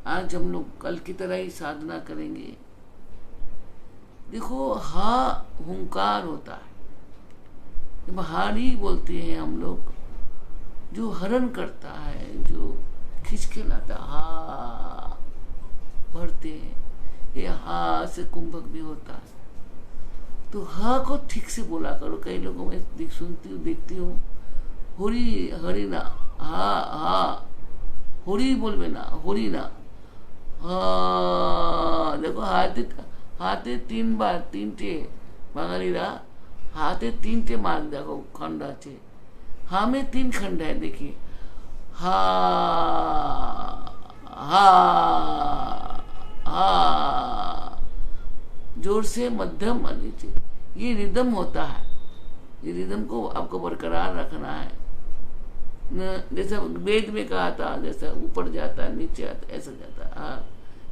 आज हम लोग कल की तरह ही साधना करेंगे। देखो, हा हुंकार होता है, जब हारी बोलते हैं हम लोग, जो हरण करता है, जो खींच के लाता, हा भरते हैं, ये हा से कुंभक भी होता है। तो हा को ठीक से बोला करो। कई लोगों में सुनती हूँ, देखती हूँ, होरी हरी ना, हा हा होरी बोलबे ना, होरी ना, हाँ देखो, हाथे हाथे 3 বার 3টে বাঙালিরা हाथे 3টে मान देखो खंड আছে। हा में 3 खंड है, देखिए, हा हा हा, जोर से, मध्यम और नीचे, ये रिदम होता है। ये रिदम को आपको बरकरार रखना है। जैसा वेद में कहा था, जैसा ऊपर जाता है नीचे आता ऐसा जाता है। हाँ,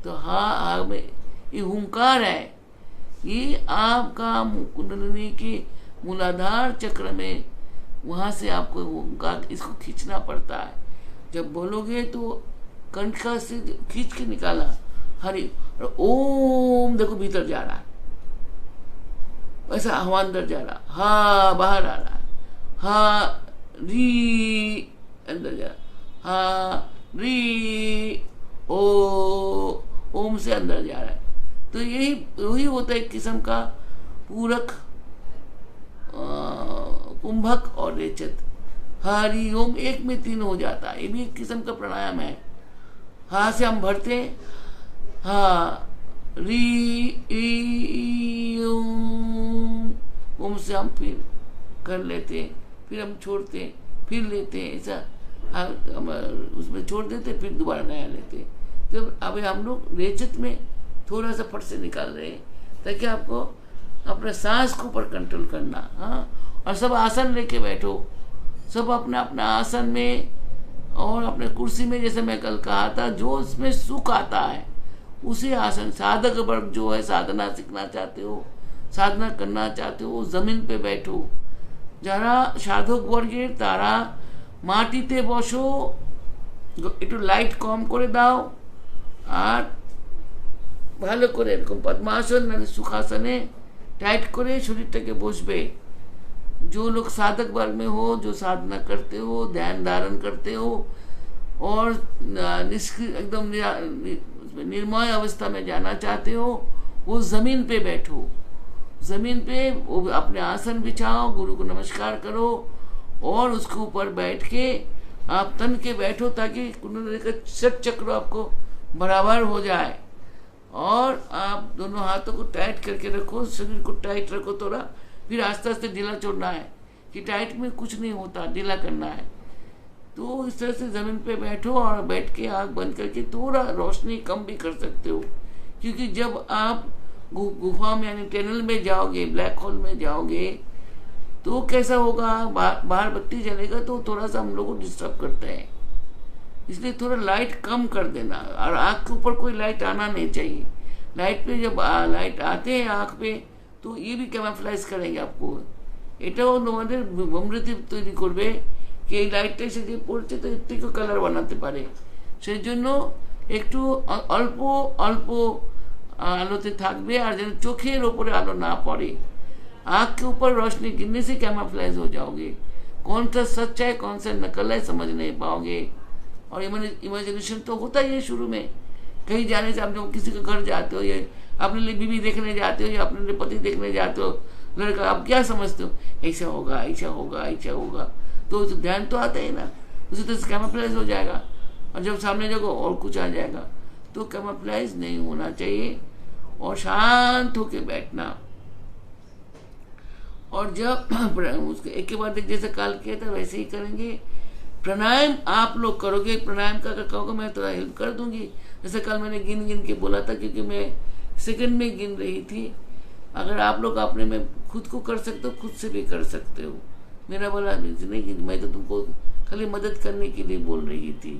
तो हा में ये हुंकार है। ये आपका कुंडलिनी के मूलाधार चक्र में, वहां से आपको हुंकार इसको खींचना पड़ता है। जब बोलोगे तो कंठ का से खींच के निकाला, हरि ओम, देखो भीतर जा रहा है, वैसा हवा अंदर जा रहा, हा बाहर आ रहा है, हा री अंदर जा रहा, हा री ओ, ओम से अंदर जा रहा है। तो यही वही होता है एक किस्म का पूरक, कुंभक और रेचत। हरि ओम एक में 3 हो जाता है। ये भी एक किस्म का प्राणायाम है। हा से हम भरते, हा री ई ओम से हम फिर कर लेते, फिर हम छोड़ते, फिर लेते, ऐसा हम उसमें छोड़ देते, फिर दोबारा नया लेते। तो अभी हम लोग रेचत में थोड़ा सा फट से निकाल रहे हैं, ताकि आपको अपने सांस को ऊपर कंट्रोल करना। हाँ, और सब आसन लेके बैठो, सब अपना अपना आसन में और अपने कुर्सी में, जैसे मैं कल कहा था, जो इसमें सुख आता है उसी आसन। साधक वर्ग जो है, साधना सीखना चाहते हो, साधना करना चाहते हो, जमीन पे बैठो। যারা সাধক বর্গের তারা মাটিতে বসো, একটু লাইট কম করে দাও, আর ভালো করে এরকম পদ্মাসন মানে सुखासने टाइट করে শরীরটাকে বসবে। जो लोग साधक वर्ग में हो, जो साधना करते हो, ध्यान धारण करते हो और एकदम निर्मय अवस्था में जाना चाहते हो, वो जमीन पे बैठो। जमीन पे वो अपने आसन बिछाओ, गुरु को नमस्कार करो और उसके ऊपर बैठ के आप तन के बैठो, ताकि कुंडली का षट चक्र आपको बराबर हो जाए। और आप दोनों हाथों को टाइट करके रखो, शरीर को टाइट रखो थोड़ा, फिर आस्ते आस्ते ढीला छोड़ना है, कि टाइट में कुछ नहीं होता, ढीला करना है। तो इस तरह से जमीन पे बैठो और बैठ के आँख बंद करके थोड़ा रोशनी कम भी कर सकते हो, क्योंकि जब आप गुफा में यानी टनल में जाओगे, ब्लैक होल में जाओगे, तो कैसा होगा, बाहर बत्ती जलेगा तो थोड़ा सा हम लोग को डिस्टर्ब करता है। इसलिए थोड़ा लाइट कम कर देना, और आँख के ऊपर कोई लाइट आना नहीं चाहिए। लाइट पे जब लाइट आते हैं आँख पे, तो ये भी कैमोफ्लाइज करेंगे आपको। এটাও তোমাদের বিমৃতি তৈরি করবে, কি এই লাইটটা এসে যে পড়ছে তো এর থেকে কালার বানাতে পারে। সেই জন্য একটু অল্প অল্প আলোতে থাকবে, আর যেন চোখের ওপরে আলো না পড়ে। आँख के ऊपर रोशनी गिरने से कैमोफ्लाइज हो जाओगे। कौन सा सच है कौन सा नकल है समझ नहीं पाओगे। और इमेजिनेशन तो होता ही है शुरू में। कहीं जाने से आप जब किसी के घर जाते हो, ये अपने लिए बीवी देखने जाते हो या अपने लिए पति देखने जाते हो, लड़का, आप क्या समझते हो, ऐसा होगा ऐसा होगा ऐसा होगा, तो ध्यान तो आता ही ना, उसी तरह से कैमोफ्लाइज हो जाएगा। और जब सामने जगह और कुछ आ जाएगा, तो कैमोफ्लाइज नहीं होना चाहिए और शांत होके बैठना। और जब उसके एक के बाद एक जैसे काल किया था वैसे ही करेंगे। प्राणायाम आप लोग करोगे, प्राणायाम का अगर कहोगे मैं थोड़ा हेल्प कर दूंगी। जैसे कल मैंने गिन गिन के बोला था, क्योंकि मैं सेकंड में गिन रही थी। अगर आप लोग अपने में खुद को कर सकते हो, खुद से भी कर सकते हो। मेरा बोला नहीं, मैं तो तुमको खाली मदद करने के लिए बोल रही थी।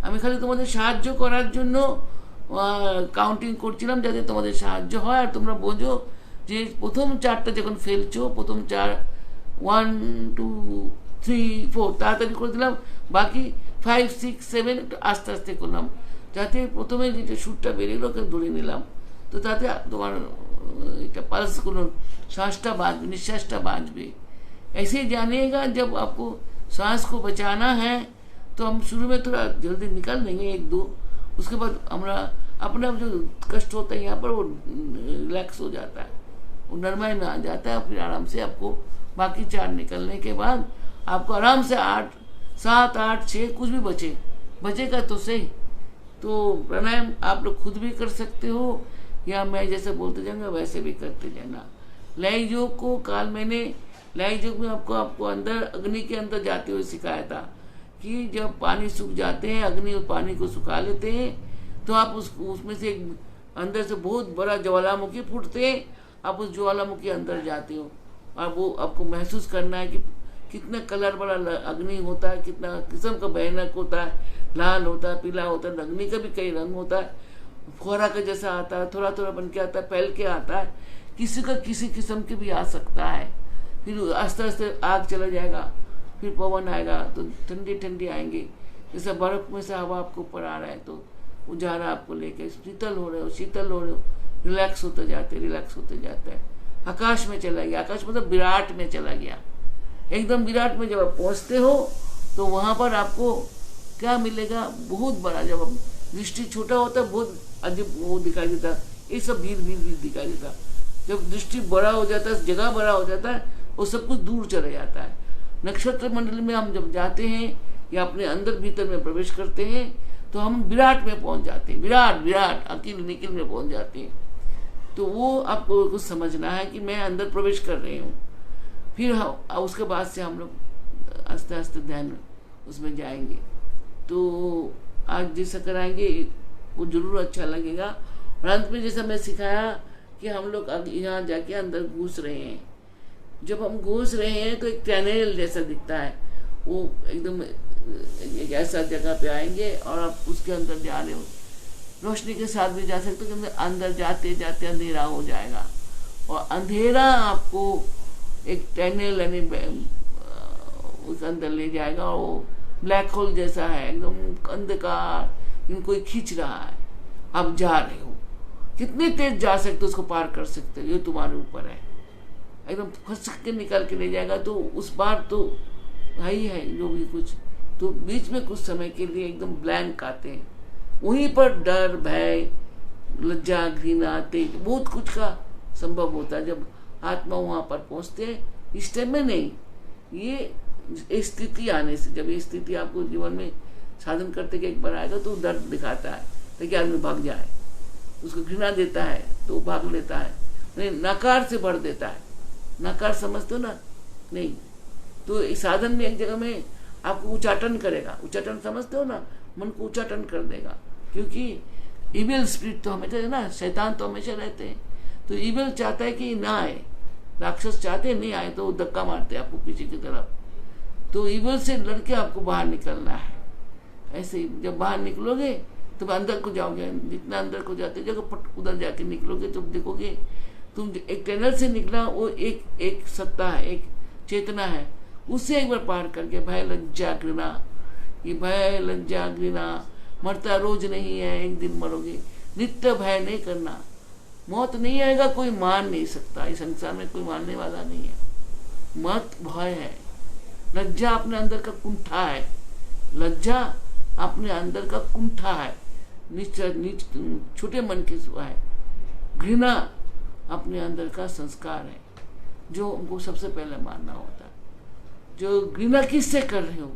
আমি খালি তোমাদের সাহায্য করার জন্য কাউন্টিং করছিলাম, যাতে তোমাদের সাহায্য হয় আর তোমরা বোঝো যে প্রথম 4টা যখন ফেলছো, প্রথম 4 1 2 3 4 তাড়াতাড়ি করে দিলাম, বাকি 5 6 7 একটু আস্তে আস্তে করলাম। যাতে প্রথমে যেটা সুরটা বেরিয়ে গেল ধরে নিলাম, তো তাতে তোমার এটা পাल्सগুলো শ্বাসটা বাঁচবে, निश्वासটা बाँचবে। ऐसे ही जानिएगा जब आपको सांस को बचाना है तो हम शुरू में थोड़ा जल्दी निकाल देंगे 1-2, उसके बाद हमारा अपने आप जो कष्ट होता है यहाँ पर वो रिलैक्स हो जाता है, वो नरमाई में आ जाता है। फिर आराम से आपको बाकी 4 निकलने के बाद आपको आराम से 8, 7, 8, 6 कुछ भी बचेगा तो सही। तो प्राणायाम आप लोग खुद भी कर सकते हो या मैं जैसे बोलते जाऊंगा वैसे भी करते जाना। लय योग को काल मैंने लय योग में आपको अंदर अग्नि के अंदर जाते हुए सिखाया था कि जब पानी सूख जाते हैं, अग्नि उस पानी को सुखा लेते हैं, तो आप उसमें से अंदर से बहुत बड़ा ज्वालामुखी फूटते हैं, आप उस ज्वालामुखी अंदर जाते हो और वो आपको महसूस करना है कि कितना कलर बड़ा अग्नि होता है, कितना किस्म का भयानक होता है, लाल होता है, पीला होता है, अग्नि का भी कई रंग होता है, फोहरा का जैसा आता है, थोड़ा थोड़ा बन के आता है, फैल के आता है, किसी का किसी किस्म के भी आ सकता है। फिर आस्ते आस्ते आग चला जाएगा, फिर पवन आएगा तो ठंडी ठंडी आएंगी, जैसे बर्फ में से हवा आपको ऊपर आ रहा है तो उजाला आपको लेके शीतल हो रहे हो, रिलैक्स होते जाते हैं। आकाश में चला गया, आकाश मतलब विराट में चला गया, एकदम विराट में जब आप पहुंचते हो तो वहां पर आपको क्या मिलेगा, बहुत बड़ा, जब दृष्टि छोटा होता है बहुत अजीब वो दिखाई देता है, ये सब भीड़ दिखाई देता है। जब दृष्टि बड़ा हो जाता है, जगह बड़ा हो जाता है, वो सब कुछ दूर चले जाता है। नक्षत्र मंडल में हम जब जाते हैं या अपने अंदर भीतर में प्रवेश करते हैं तो हम विराट में पहुंच जाते हैं, विराट अकील निकिल में पहुंच जाते हैं। तो वो आपको कुछ समझना है कि मैं अंदर प्रवेश कर रही हूँ। फिर उसके बाद से हम लोग आस्ते आस्ते ध्यान उसमें जाएंगे। तो आज जैसा कराएंगे वो जरूर अच्छा लगेगा। और अंत में जैसा मैं सिखाया कि हम लोग यहाँ जाके अंदर घुस रहे हैं, जब हम घुस रहे हैं तो एक टनल जैसा दिखता है, वो एकदम एक ऐसा जगह पे आएंगे और आप उसके अंदर जा रहे हो, रोशनी के साथ भी जा सकते हो, क्योंकि अंदर जाते जाते अंधेरा हो जाएगा और अंधेरा आपको एक टनल यानी उस अंदर ले जाएगा और वो ब्लैक होल जैसा है, एकदम अंधकार, इनको खींच रहा है, आप जा रहे हो, कितने तेज जा सकते हो उसको पार कर सकते हो, ये तुम्हारे ऊपर है, एकदम फंस के निकाल के ले जाएगा। तो उस बार तो है जो भी कुछ, तो बीच में कुछ समय के लिए एकदम ब्लैंक आते हैं, वहीं पर डर, भय, लज्जा, घृणा, तेज, बहुत कुछ का संभव होता है जब आत्मा वहां पर पहुंचते हैं। इस टाइम में नहीं, ये स्थिति आने से, जब ये स्थिति आपको जीवन में साधन करते कि एक बार आएगा तो डर दिखाता है ताकि आदमी भाग जाए, उसको घृणा देता है तो वो भाग लेता है, नहीं नकार से भर देता है। नकार समझते हो ना? नहीं, तो इस साधन में एक जगह में आपको उच्चाटन करेगा, उच्चाटन समझते हो ना, मन को उच्चाटन कर देगा, क्योंकि इविल स्पिरिट तो हमेशा है ना, शैतान तो हमेशा रहते हैं, तो इविल चाहता है कि ना आए, राक्षस चाहते नहीं आए तो धक्का मारते आपको पीछे की तरफ, तो इविल से लड़के आपको बाहर निकलना है। ऐसे ही जब बाहर निकलोगे तो अंदर को जाओगे, जितना अंदर को जाते जगह पट उधर जाके निकलोगे तो देखोगे तुम एक टनल से निकला, वो एक सत्ता है, एक चेतना है, उससे एक बार पार करके भय लज्जा घृणा, ये भय लज्जा घृणा मरता रोज नहीं है, एक दिन मरोगे, नित्य भय नहीं करना, मौत नहीं आएगा, कोई मार नहीं सकता, इस संसार में कोई मारने वाला नहीं है, मत भय है। लज्जा अपने अंदर का कुंठा है, लज्जा अपने अंदर का कुंठा है, नीच छोटे मन की है। घृणा अपने अंदर का संस्कार है जो उनको सबसे पहले मारना होता है। जो घृणा किससे कर रहे हो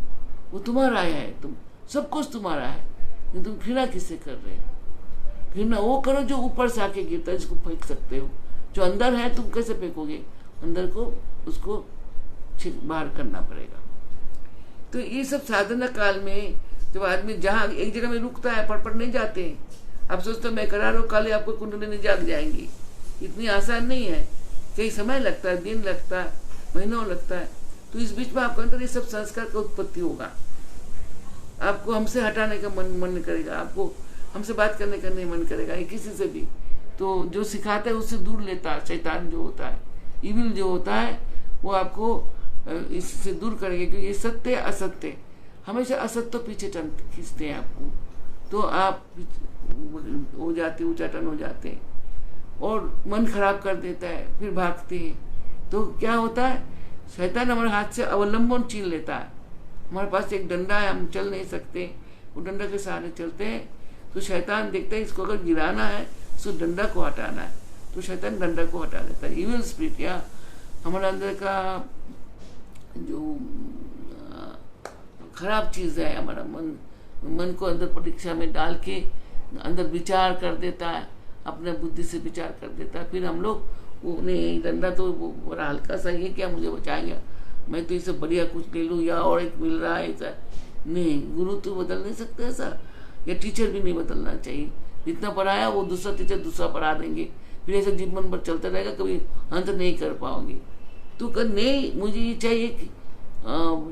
वो तुम्हारा है, तुम सब कुछ तुम्हारा है, लेकिन तुम घृणा किससे कर रहे हो? घृणा वो करो जो ऊपर से आके गिरता है, जिसको फेंक सकते हो, जो अंदर है तुम कैसे फेंकोगे, अंदर को उसको बाहर करना पड़ेगा। तो ये सब साधना काल में जब आदमी जहाँ एक जगह में रुकता है, पट नहीं जाते हैं, आप सोचते हो मैं करा रहा हूँ, कल आपको कुंडलिनी जाग जाएंगी, इतनी आसान नहीं है, कई समय लगता है, दिन लगता है, महीनों लगता है। तो इस बीच में आपके अंदर ये सब संस्कार का उत्पत्ति होगा, आपको हमसे हटाने का मन करेगा, आपको हमसे बात करने का नहीं मन करेगा, ये किसी से भी। तो जो सिखाता है उससे दूर लेता है, शैतान जो होता है, इविल जो होता है, वो आपको इससे दूर करेगा, क्योंकि ये सत्य असत्य, हमेशा असत्य पीछे खींचते हैं आपको, तो आप हो जाते, उचाटन हो जाते हैं और मन खराब कर देता है, फिर भागते हैं। तो क्या होता है, शैतान हमारे हाथ से अवलंबन छीन लेता है। हमारे पास एक डंडा है, हम चल नहीं सकते, वो डंडा के सहारे चलते हैं, तो शैतान देखता है इसको अगर गिराना है तो डंडा को हटाना है, तो शैतान डंडा को हटा देता है। इविल स्पिरिट या हमारे अंदर का जो खराब चीज़ है, हमारा मन को अंदर परीक्षा में डाल के अंदर विचार कर देता है, अपने बुद्धि से विचार कर देता है। फिर हम लोग वो नहीं, डंडा तो वो बड़ा हल्का सा ही क्या मुझे बचाएगा, मैं तो इससे बढ़िया कुछ ले लूँ या और एक मिल रहा है ऐसा नहीं। गुरु तो बदल नहीं सकते ऐसा, या टीचर भी नहीं बदलना चाहिए। जितना पढ़ाया वो दूसरा टीचर दूसरा पढ़ा देंगे, फिर ऐसा जीवन भर चलता रहेगा, कभी अंत नहीं कर पाओगे। तो नहीं, मुझे ये चाहिए कि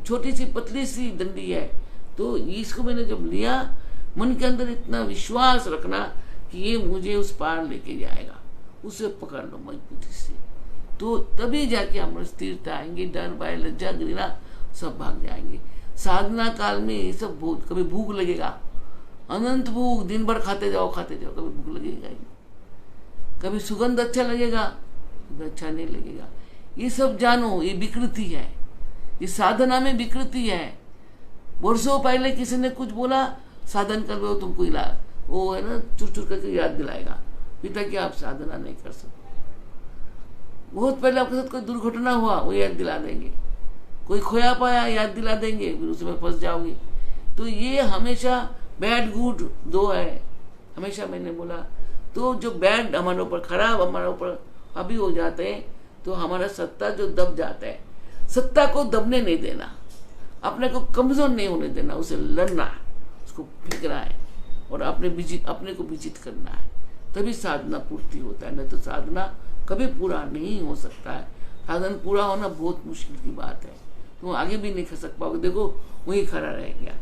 छोटी सी पतली सी डंडी है, तो इसको मैंने जब लिया, मन के अंदर इतना विश्वास रखना कि ये मुझे उस पार लेके जाएगा, उसे पकड़ लो मजबूती से, तो तभी जाके हम स्थिरता आएंगे। डर, भय, लज्जा, घृणा सब भाग जाएंगे। साधना काल में ये सब बहुत, कभी भूख लगेगा, अनंत भूख, दिन भर खाते जाओ, कभी भूख लगेगा ही। कभी सुगंध अच्छा लगेगा, कभी अच्छा नहीं लगेगा। ये सब जानो, ये विकृति है, ये साधना में विकृति है। वर्षों पहले किसी ने कुछ बोला, साधन कर लो तुमको इला, वो है ना चुर चुर करके याद दिलाएगा, पिता कि आप साधना नहीं कर सकते। बहुत पहले आपके साथ कोई दुर्घटना हुआ, वो याद दिला देंगे, कोई खोया पाया याद दिला देंगे, फिर उसमें फंस जाओगे। तो ये हमेशा बैड गुड दो है, हमेशा मैंने बोला। तो जो बैड हमारे ऊपर, खराब हमारे ऊपर अभी हो जाते हैं, तो हमारा सत्ता जो दब जाता है, सत्ता को दबने नहीं देना, अपने को कमजोर नहीं होने देना, उसे लड़ना, उसको फेंकना है और अपने को विजित करना है, तभी साधना पूर्ति होता है। नहीं तो साधना कभी पूरा नहीं हो सकता है। साधन पूरा होना बहुत मुश्किल की बात है, तुम आगे भी नहीं खसक पाओगे, देखो वही खड़ा रह गया।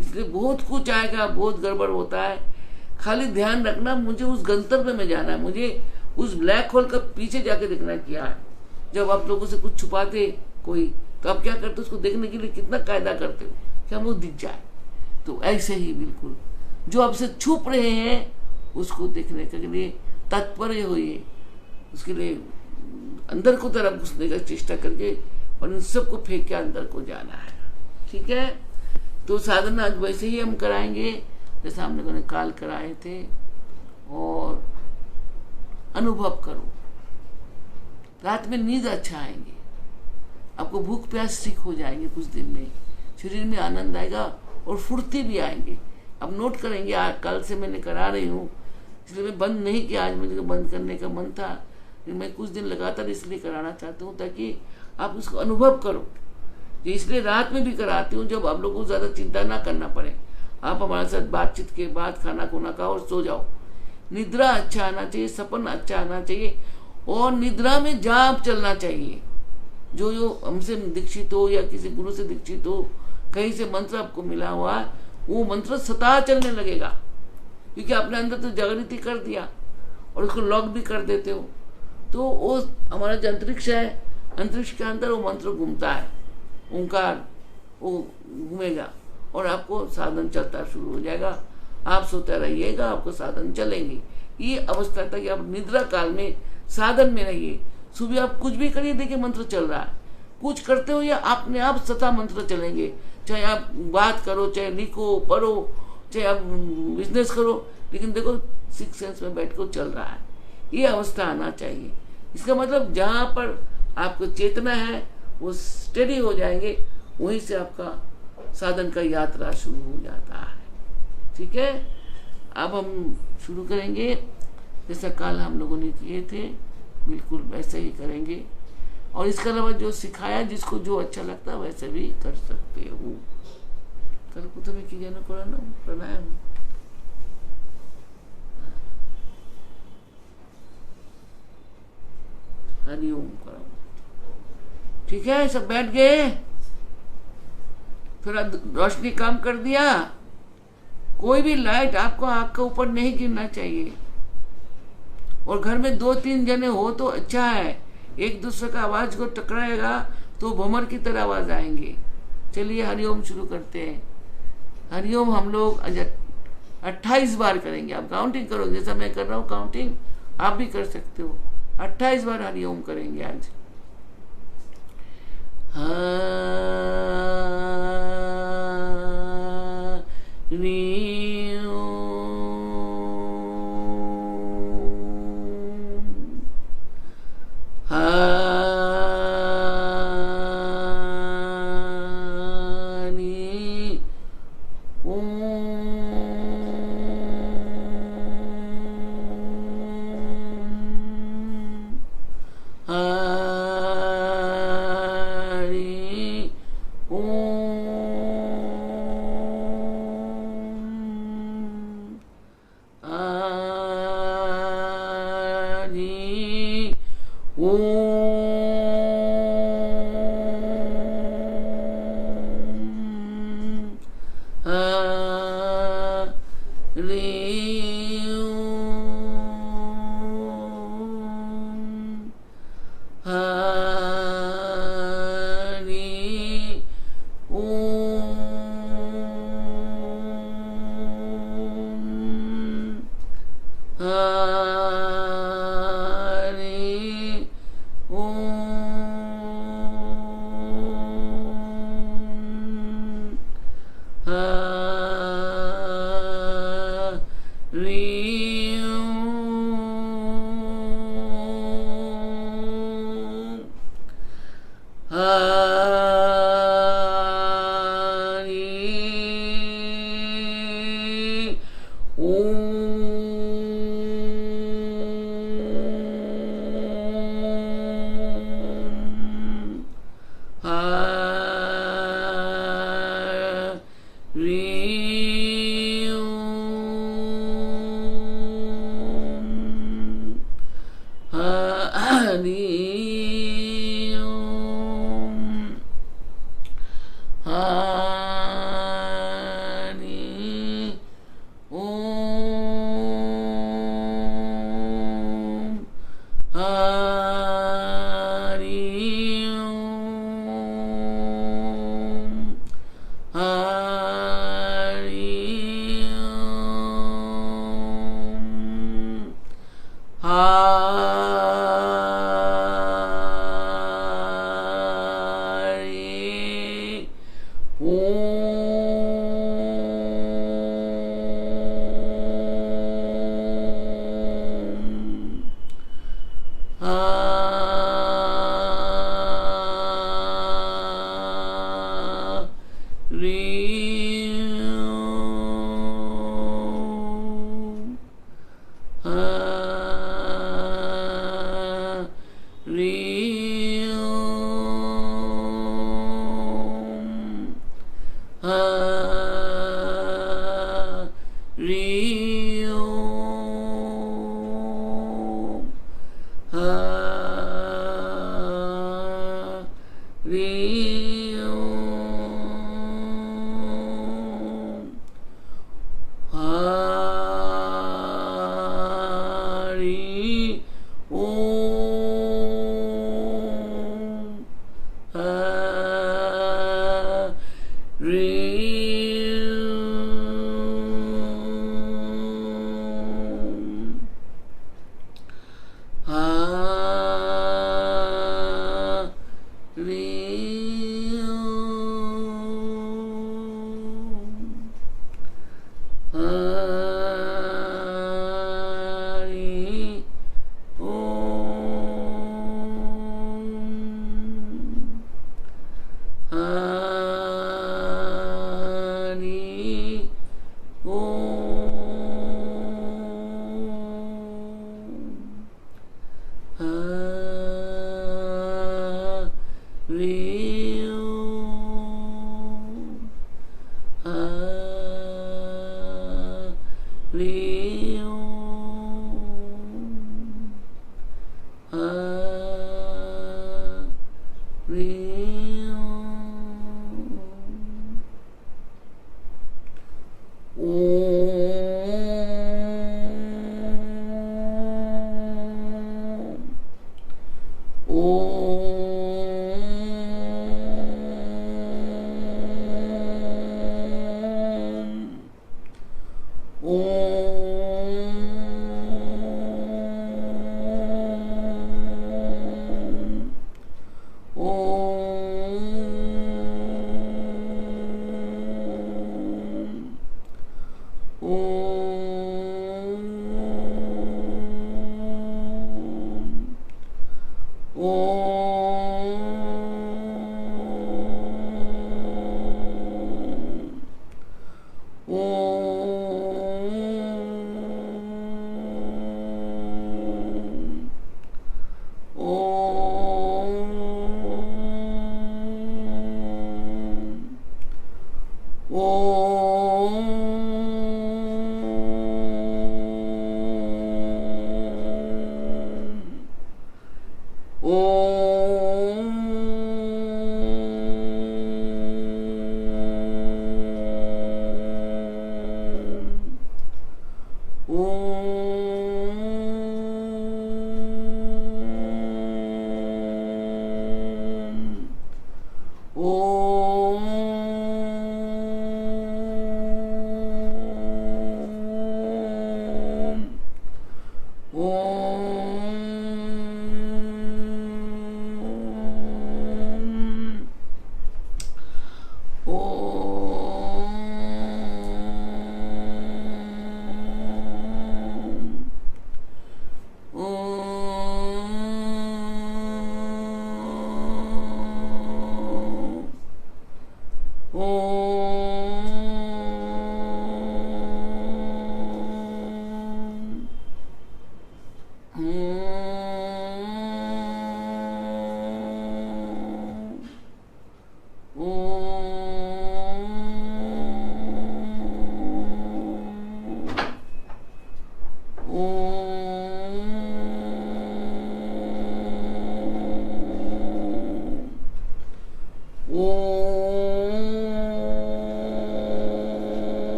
इसलिए बहुत कुछ आएगा, बहुत गड़बड़ होता है। खाली ध्यान रखना, मुझे उस गंतव्य में जाना है, मुझे उस ब्लैक होल का पीछे जाके देखना क्या है। जब आप लोगों से कुछ छुपाते कोई, तो आप क्या करते, उसको देखने के लिए कितना कायदा करते हो कि हम लोग दिख जाए। तो ऐसे ही बिल्कुल जो आपसे छुप रहे हैं उसको देखने के लिए तत्पर होइए, उसके लिए अंदर को तरफ घुसने का चेष्टा करके और इन सबको फेंक के अंदर को जाना है। ठीक है, तो साधना आज वैसे ही हम कराएंगे जैसे हम लोगों ने काल कराए थे। और अनुभव करो, रात में नींद अच्छा आएंगे, आपको भूख प्यास ठीक हो जाएंगे, कुछ दिन में शरीर में आनंद आएगा और फुर्ती भी आएंगे। अब नोट करेंगे, कल से मैंने करा रही हूँ, इसलिए मैं बंद नहीं किया, आज मुझे बंद करने का मन था, मैं कुछ दिन लगातार इसलिए कराना चाहता हूँ ताकि आप उसको अनुभव करो। इसलिए रात में भी कराती हूँ जब आप लोगों को ज़्यादा चिंता ना करना पड़े। आप हमारे साथ बातचीत के बाद खाना खुना खाओ और सो जाओ। निद्रा अच्छा आना चाहिए, सपन अच्छा आना चाहिए और निद्रा में जाप चलना चाहिए। जो हमसे दीक्षित हो या किसी गुरु से दीक्षित हो, कहीं से मंत्र आपको मिला हुआ है, वो मंत्र सतह चलने लगेगा, क्योंकि आपने अंदर तो जागृति कर दिया और उसको लॉक भी कर देते हो। तो वो हमारा जो अंतरिक्ष है, अंतरिक्ष के अंदर वो मंत्र घूमता है, ओंकार वो घूमेगा और आपको साधन चलता शुरू हो जाएगा। आप सोते रहिएगा, आपको साधन चलेंगे। ये अवस्था तक कि आप निद्रा काल में साधन में रहिए। सुबह आप कुछ भी करिए, देखिए मंत्र चल रहा है, कुछ करते हो या अपने आप सता मंत्र चलेंगे। चाहे आप बात करो, चाहे लिखो पढ़ो, चाहे आप बिजनेस करो, लेकिन देखो सिक्स सेंस में बैठ कर चल रहा है। ये अवस्था आना चाहिए। इसका मतलब जहाँ पर आपको चेतना है वो स्टेडी हो जाएंगे, वहीं से आपका साधन का यात्रा शुरू हो जाता है। ठीक है, अब हम शुरू करेंगे जैसा कल हम लोगों ने किए थे, बिल्कुल वैसे ही करेंगे। और इसके अलावा जो सिखाया, जिसको जो अच्छा लगता है वैसे भी कर सकते हो। कल को तुम्हें की जाना पड़ा ना प्राणायाम, हरिओम करो। ठीक है, सब बैठ गए, थोड़ा रोशनी कम कर दिया। कोई भी लाइट आपको आँख के ऊपर नहीं गिरना चाहिए। और घर में 2-3 जने हो तो अच्छा है, एक दूसरे का आवाज को टकराएगा तो भमर की तरह आवाज आएंगे। चलिए हरिओम शुरू करते हैं। हरिओम हम लोग 28 बार करेंगे। आप काउंटिंग करोगे, जैसा मैं कर रहा हूँ काउंटिंग, आप भी कर सकते हो। 28 बार हरिओम करेंगे आज।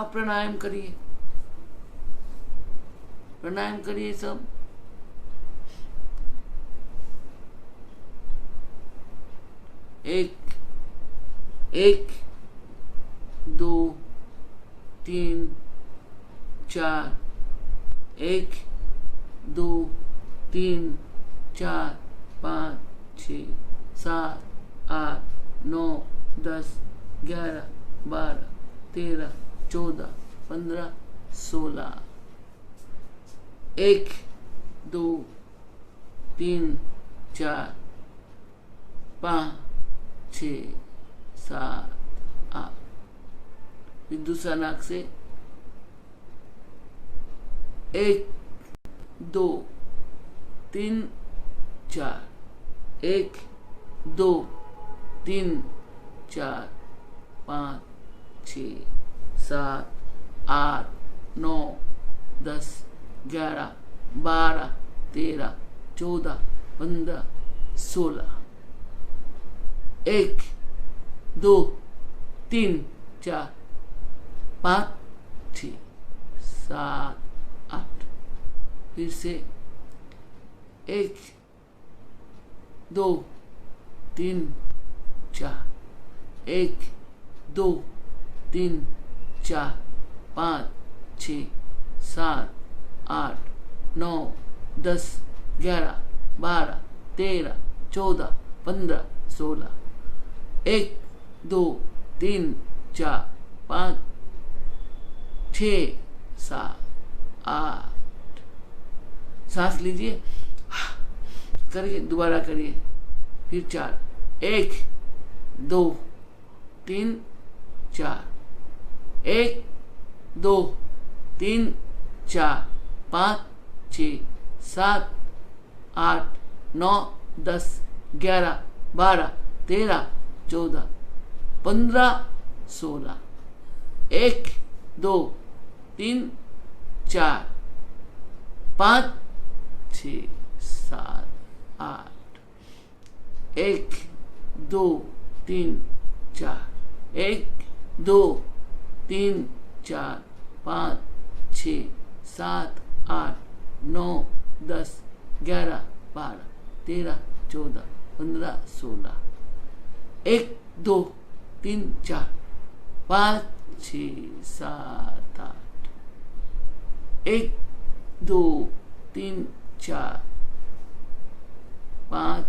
आप प्राणायाम करिए, प्राणायाम करिए सब। एक एक 2 3 4, 1 2 3 4 5 6 7 8 9 10 11 12 13 14 15 16। 1 2 3 4 5 6 7 8। फिर दूसरा नाक से 1 2 3 4, 1 2 3 4 5 6 7 8 9 10 11 12 13 14 15, 16, 1, 2, 3, 4, 5, 6, 7, 8। फिर से 1, 2, 3, 4, 1, 2, 3, 4, 5, 6, 7, 8, 9, 10, 11, 12, 13, 14, 15, 16, 1, 2, 3, 4, 5, 6, 7, 8। सांस लीजिए, करिए, दोबारा करिए। फिर 4, 1, 2, 3, 4, 1, 2, 3, 4, 5, 6, 7, 8, 9, 10, 11, 12, 13, 14, 15, 16, 1, 2, 3, 4, 5, 6, 7, 8, 1, 2, 3, 4, 1, 2, 3, 4, 5, 6, 7, 8, 9, 10, 11, 12, 13, 14, 15, 16, 1, 2, 3, 4, 5, 6, 7, 8, 1, 2, 3, 4, 5,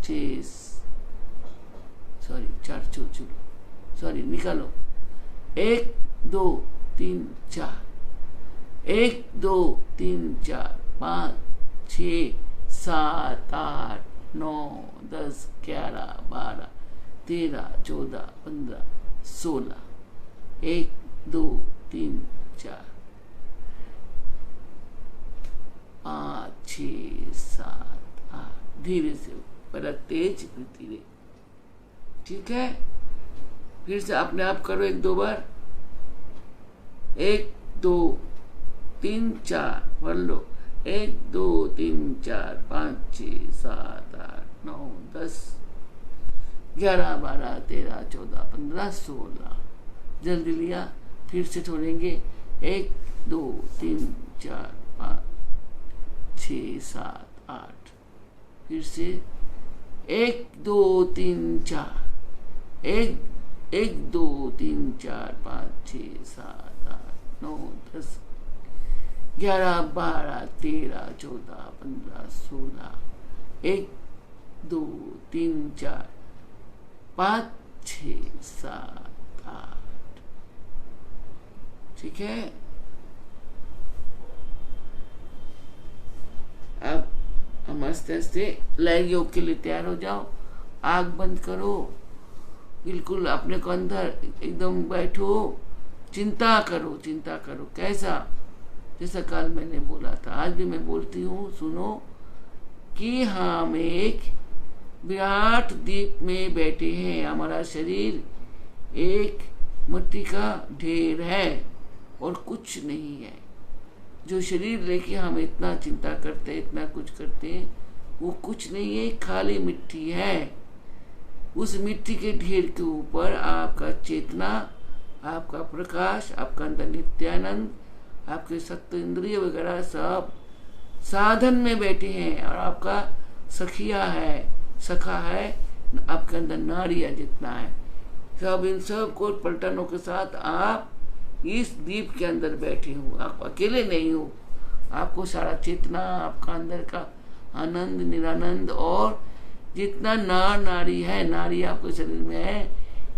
6, सॉरी निकालो। 1, 2, 3, 4, 1, 2, 3, 4, 5, 6, 7, 8, 9, 10, 11, 12, 13, 14, 15, 16, 1, 2, 3, 4, 5, 6, 7, 8। धीरे से, पहले तेज फिर धीरे। ठीक है, फिर से अपने आप करो 1-2 बार। 1, 2, 3, 4 पढ़ लो। 1, 2, 3, 4, 5, 6, 7, 8, 9, 10, 11, 12, 13, 14, 15, 16। जल्दी लिया। फिर से छोड़ेंगे। 1, 2, 3, 4, 5, 6, 7, 8। फिर से 1, 2, 3, 4, 1, 2, 3, 4, 5, 6, 7, 8, 9, 10, 11, 12, 13, 14, 15, 16। 1, 2, 3, 4, 5, 6, 7, 8। ठीक है, अब हम आस्ते आस्ते लय योग के लिए तैयार हो जाओ। आग बंद करो, बिल्कुल अपने को अंदर एकदम बैठो, चिंता करो। कैसा? जैसा कल मैंने बोला था, आज भी मैं बोलती हूँ, सुनो कि हम एक विराट द्वीप में बैठे हैं। हमारा शरीर एक मिट्टी का ढेर है और कुछ नहीं है। जो शरीर लेके हम इतना चिंता करते हैं, इतना कुछ करते हैं, वो कुछ नहीं है, खाली मिट्टी है। उस मिट्टी के ढेर के ऊपर आपका चेतना, आपका प्रकाश, आपका अंदर नित्यानंद, आपके सत्व इंद्रिय वगैरह सब साधन में बैठे हैं। और आपका सखा है, आपके अंदर नारिया जितना है। सब इन सब को पलटनों के साथ आप इस द्वीप के अंदर बैठे हो। आप अकेले नहीं हो। आपको सारा चेतना, आपका अंदर का आनंद, निरानंद और जितना नारी है, नारी आपके शरीर में है,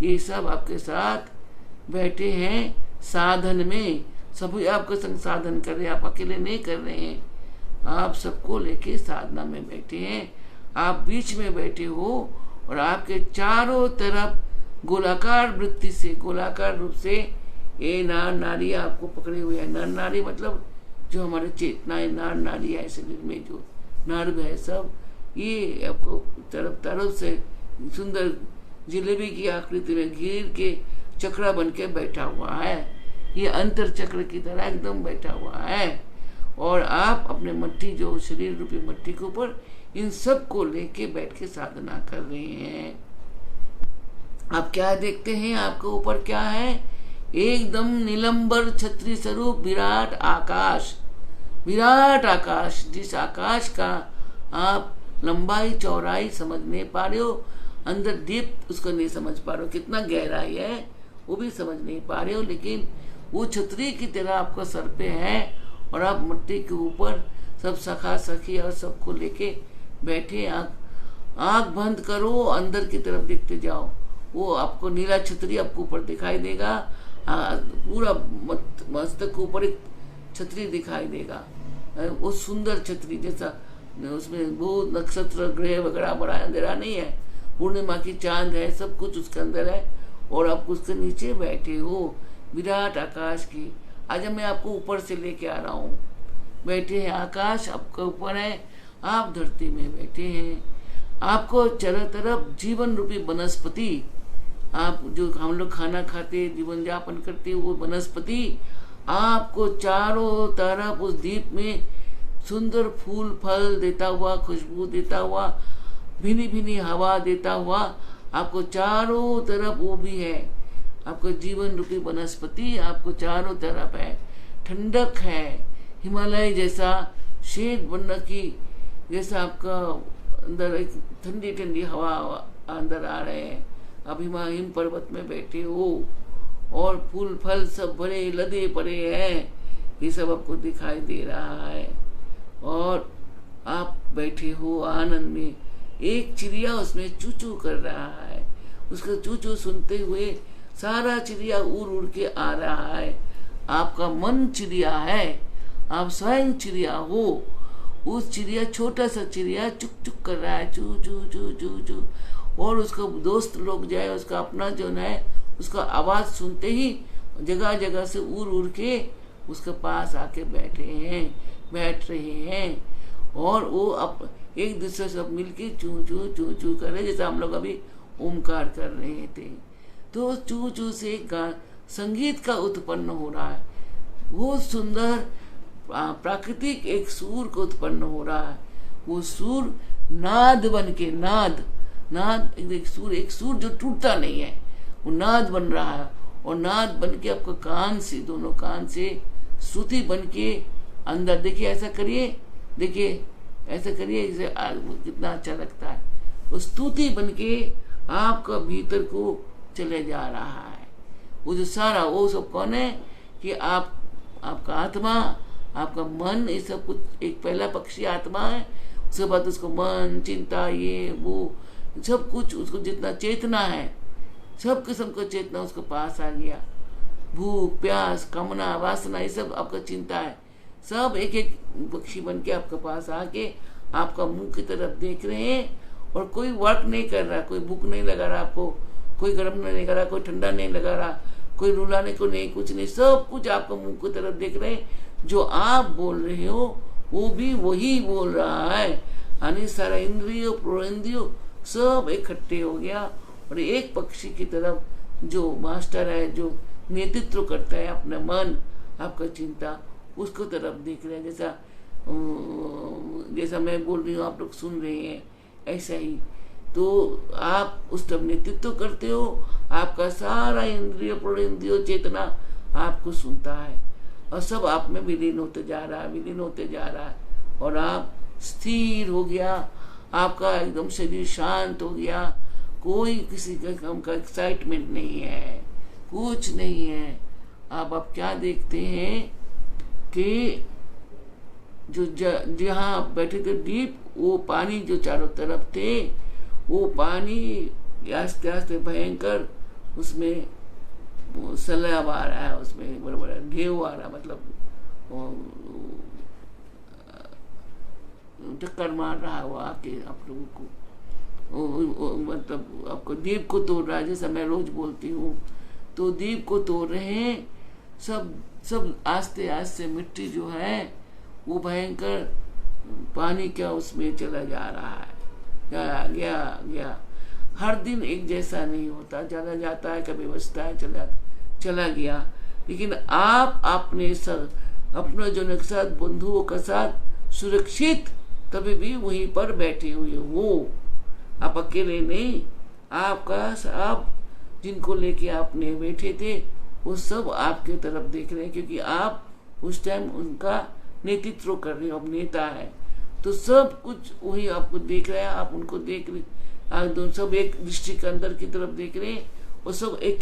ये सब आपके साथ बैठे हैं साधन में। सभी आपके संग साधन कर रहे हैं, आप अकेले नहीं कर रहे हैं। आप सबको लेके साधना में बैठे हैं। आप बीच में बैठे हो और आपके चारों तरफ गोलाकार वृत्ति से, गोलाकार रूप से ये नार नारी आपको पकड़े हुए हैं। नर नारी मतलब जो हमारे चेतना है, नार नारी है शरीर में, जो नर्व है सब, ये आपको तरफ से सुंदर जिलेबी की आकृति में घेर के चक्रा बन के बैठा हुआ है। ये अंतर चक्र की तरह एकदम बैठा हुआ है। और आप अपने मट्टी जो शरीर रूपी मट्टी के ऊपर इन सब को लेके बैठ के साधना कर रहे हैं। आप क्या देखते हैं, आपके ऊपर क्या है, एकदम नीलंबर छत्री स्वरूप विराट आकाश, विराट आकाश, जिस आकाश का आप लंबाई चौड़ाई समझ नहीं पा रहे हो, अंदर डीप उसको नहीं समझ पा रहे हो, कितना गहराई है वो भी समझ नहीं पा रहे हो, लेकिन वो छतरी की तरह आपका सर पे है और आप मिट्टी के ऊपर सब सखा सखी और सबको लेके बैठे। आंख बंद करो, अंदर की तरफ देखते जाओ, वो आपको नीला छतरी आपको ऊपर दिखाई देगा, पूरा मस्तक के ऊपर एक छतरी दिखाई देगा, वो सुंदर छतरी जैसा, उसमें बहुत नक्षत्र ग्रह वगैरह बड़ा अंधेरा नहीं है, पूर्णिमा की चांद है, सब कुछ उसके अंदर है और आप उसके नीचे बैठे हो विराट आकाश की। आज मैं आपको ऊपर से लेके आ रहा हूँ, बैठे हैं, आकाश आपके ऊपर है, आप धरती में बैठे हैं, आपको चारों तरफ जीवन रूपी वनस्पति, आप जो हम लोग खाना खाते जीवन यापन करते वो वनस्पति आपको चारों तरफ उस दीप में सुंदर फूल फल देता हुआ, खुशबू देता हुआ, भीनी भीनी हवा देता हुआ आपको चारों तरफ वो भी है, आपको जीवन रूपी वनस्पति आपको चारों तरफ है, ठंडक है, हिमालय जैसा शेड बनने की जैसा आपका अंदर एक ठंडी ठंडी हवा अंदर आ रहे हैं, अब हिम पर्वत में बैठे हो और फूल फल सब भरे लदे पड़े हैं, ये सब आपको दिखाई दे रहा है और आप बैठे हो आनंद में। एक चिड़िया उसमें चू चू कर रहा है, उसका चू चू सुनते हुए सारा चिड़िया उड़ उड़ के आ रहा है, आपका मन चिड़िया है, आप स्वयं चिड़िया हो, उस चिड़िया छोटा सा चिड़िया चुक चुक कर रहा है, चू चू चू चू चू, और उसका दोस्त लोग जाए, उसका अपना जो है उसका आवाज सुनते ही जगह जगह से उड़ उड़ के उसके पास आके बैठ रहे हैं और वो अब एक दूसरे से मिलके चू चू चू चू कर रहे, जैसे हम लोग अभी ओमकार कर रहे थे, तो चू चू से संगीत का उत्पन्न हो रहा है, वो सुंदर प्राकृतिक एक सूर को उत्पन्न हो रहा है, वो सूर नाद बन के नाद एक सूर जो टूटता नहीं है, वो नाद बन रहा है और नाद बन के आपको कान से, दोनों कान से श्रुति बन के अंदर, देखिए ऐसा करिए, देखिए ऐसा करिए, इसे कितना अच्छा लगता है, वो स्तुति बन के आपका भीतर को चले जा रहा है, वो जो सारा वो सब कौन है कि आपका आत्मा, आपका मन, ये सब कुछ एक पहला पक्षी आत्मा है, उसके बाद उसको मन चिंता ये वो सब कुछ, उसको जितना चेतना है सब किस्म का चेतना उसके पास आ गया, भूख प्यास कामना वासना ये सब आपका चिंता है, सब एक एक पक्षी बन के आपके पास आके आपका मुंह की तरफ देख रहे हैं और कोई वर्क नहीं कर रहा, कोई भूख नहीं लगा रहा आपको, कोई गर्म नहीं लगा रहा, कोई ठंडा नहीं लगा रहा, कोई रुलाने को नहीं, कुछ नहीं, सब कुछ आपका मुंह की तरफ देख रहे हैं, जो आप बोल रहे हो वो भी वही बोल रहा है, यानी सारा इंद्रियो प्रोइंद्रियो सब इकट्ठे हो गया और एक पक्षी की तरफ जो मास्टर है, जो नेतृत्व करता है अपना मन आपका चिंता, उसको तरफ देख रहे हैं, जैसा मैं बोल रही हूँ आप लोग सुन रहे हैं, ऐसा ही तो आप उस तरफ नेतृत्व करते हो, आपका सारा इंद्रिय प्रोइंद्रियो चेतना आपको सुनता है और सब आप में विलीन होते जा रहा है और आप स्थिर हो गया, आपका एकदम शरीर शांत हो गया, कोई किसी का काम का एक्साइटमेंट नहीं है, कुछ नहीं है। आप क्या देखते हैं कि जो जहाँ आप बैठे थे डीप, वो पानी जो चारों तरफ थे, वो पानी आस्ते आस्ते भयंकर उसमें सैलाब आ रहा है, उसमें बड़ा बड़ा ढेव आ रहा, मतलब टक्कर मार रहा है वो आके आप लोगों को, मतलब आपको दीप को तोड़ रहा है, जैसा मैं रोज बोलती हूँ, तो दीप को तोड़ रहे हैं, सब आस्ते आस्ते मिट्टी जो है वो भयंकर पानी क्या उसमें चला जा रहा है, गया। हर दिन एक जैसा नहीं होता, चला जाता है, कभी बचता है, चला गया, लेकिन आप अपने अपना जनक साथ बंधुओं का साथ सुरक्षित कभी भी वहीं पर बैठे हुए हो। आप अकेले नहीं, आपका सब जिनको लेके आपने बैठे थे वो सब आपके तरफ देख रहे हैं, क्योंकि आप उस टाइम उनका नेतृत्व कर रहे हो, अब नेता है तो सब कुछ वही आपको देख रहे हैं, आप उनको देख रहे, आप दोनों सब एक दृष्टि के अंदर की तरफ देख रहे हैं और सब एक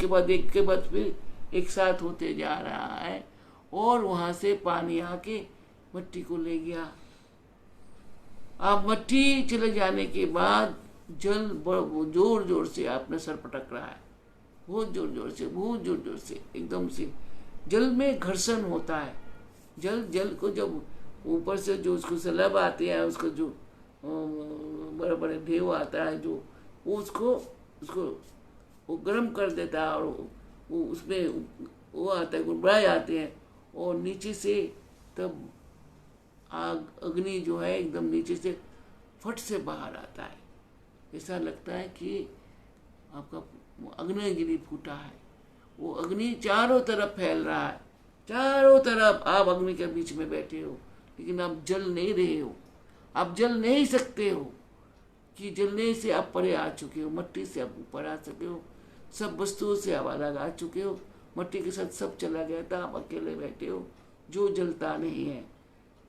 के बाद फिर एक साथ होते जा रहा है। और वहां से पानी आके मट्टी को ले गया। आप मट्टी चले जाने के बाद जल जोर जोर से आपने सर पटक रहा है, बहुत जोर जोर से एकदम से। जल में घर्षण होता है, जल को जब ऊपर से जो उसको सैलाब आते हैं, उसको जो बड़े बड़े ढेव आता है जो उसको वो गर्म कर देता है और वो उसमें वो आता है, गुड़बड़ाए आते हैं और नीचे से तब आग अग्नि जो है एकदम नीचे से फट से बाहर आता है। ऐसा लगता है कि आपका अग्निगिरी फूटा है। वो अग्नि चारों तरफ फैल रहा है, चारों तरफ आप अग्नि के बीच में बैठे हो, लेकिन आप जल नहीं रहे हो, आप जल नहीं सकते हो कि जलने से आप परे आ चुके हो, मट्टी से आप ऊपर आ चुके हो, सब वस्तुओं से आप अलग आ चुके हो, मट्टी के साथ सब चला गया था, आप अकेले बैठे हो जो जलता नहीं है।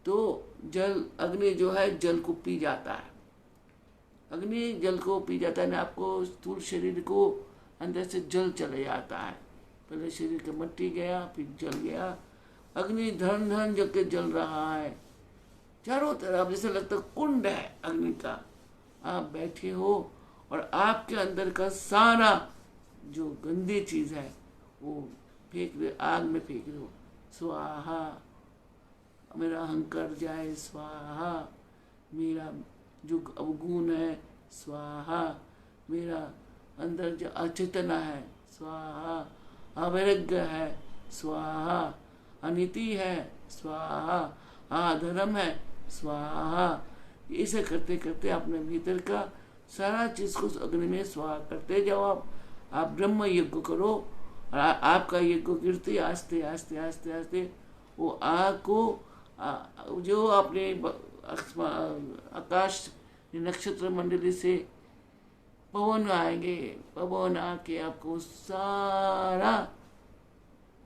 तो जल अग्नि जो है जल को पी जाता है, अग्नि जल को पी जाता है ना, आपको स्थूल शरीर को अंदर से जल चले जाता है। पहले शरीर के मट्टी गया, फिर जल गया, अग्नि धन धन जल के जल रहा है चारों तरफ, जैसे लगता है कुंड है अग्नि का। आप बैठे हो और आपके अंदर का सारा जो गंदी चीज है वो फेंक रहे, आग में फेंक रहे हो। स्वाहा, मेरा अहंकार जाए, स्वाहा, मेरा जो अवगुण है स्वाहा, मेरा अंदर जो अचेतना है स्वाहा, अवैराग्य है स्वाहा, अनिति है स्वाहा, अधर्म है स्वाहा। ऐसे करते करते अपने भीतर का सारा चीज को अग्नि में स्वाहा करते जाओ। आप ब्रह्म यज्ञ करो और आपका यज्ञ कीर्ति आस्ते आस्ते आस्ते आस्ते वो आग को जो आपने आकाश नक्षत्र मंडली से पवन आएंगे, पवन आके आपको सारा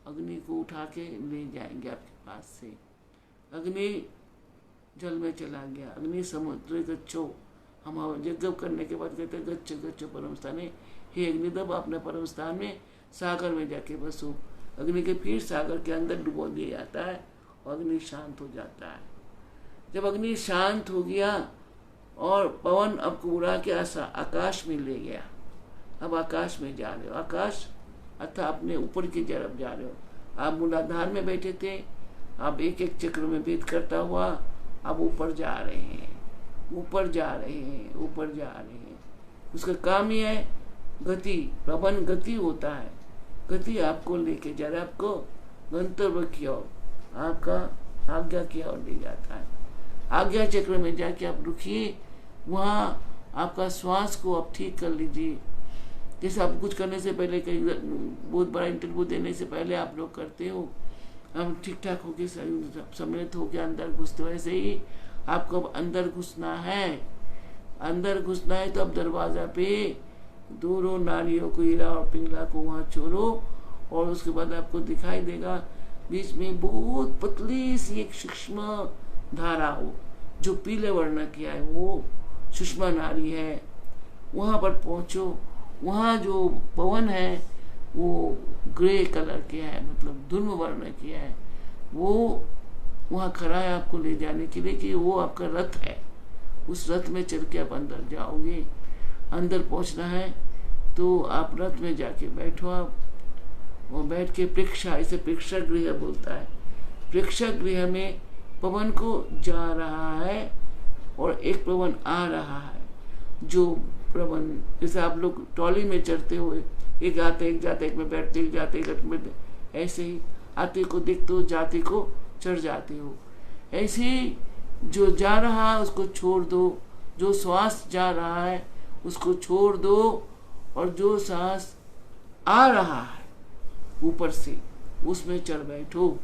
अग्नि को उठा के ले जाएंगे आपके पास से। अग्नि जल में चला गया, अग्नि समुद्र गच्छो, हम यज्ञ करने के बाद कहते गच्छ गच्छ परम स्थाने, हे अग्निदेव अपने परम स्थान में सागर में जाके बसो। अग्नि के फिर सागर के अंदर डुबो दिया जाता है और अग्नि शांत हो जाता है। जब अग्नि शांत हो गया और पवन आपको उड़ा के आकाश में ले गया, अब आकाश में जा रहे हो, आकाश अर्थात अपने ऊपर की तरफ जा रहे हो। आप मूलाधार में बैठे थे, आप एक एक चक्र में भेद करता हुआ आप ऊपर जा रहे हैं, ऊपर जा रहे हैं, ऊपर जा रहे हैं। उसका काम ही है गति, प्रबंध गति होता है, गति आपको लेके जा रहा है, आपको गंतव्य की ओर, आपका आज्ञा की ओर ले जाता है। आज्ञा चक्र में जाके आप रुकिए, वहाँ आपका श्वास को आप ठीक कर लीजिए। जैसे आप कुछ करने से पहले, कहीं बहुत बड़ा इंटरव्यू देने से पहले आप लोग करते हो, हम ठीक ठाक होके सम्मिलित होके अंदर घुसते हो, ऐसे ही आपको अब अंदर घुसना है। अंदर घुसना है तो अब दरवाजा पे दोनों नारियों को, हीरा और पिंगला को वहां छोड़ो और उसके बाद आपको दिखाई देगा बीच में बहुत पतली सी एक सूक्ष्म धारा हो जो पीले वर्ण की है, वो सुषमा नारी है। वहां पर पहुंचो, वहां जो पवन है वो ग्रे कलर के है, मतलब धूम्र वर्ण की है, वो वहां खड़ा है आपको ले जाने के लिए कि वो आपका रथ है। उस रथ में चढ़ के आप अंदर जाओगे। अंदर पहुंचना है तो आप रथ में जाके बैठो, आप वो बैठ के प्रेक्षा, इसे प्रेक्षा गृह बोलता है। प्रेक्षा गृह में पवन को जा रहा है और एक पवन आ रहा है। जो पवन, जैसे आप लोग ट्रॉली में चढ़ते हुए, एक आते एक जाते, एक में बैठते, एक जाते एक में, ऐसे ही आते को देखते हो, जाते को चढ़ जाते हो। ऐसे ही जो जा रहा है उसको छोड़ दो, जो श्वास जा रहा है उसको छोड़ दो और जो सांस आ रहा है ऊपर से उसमें चढ़ बैठो।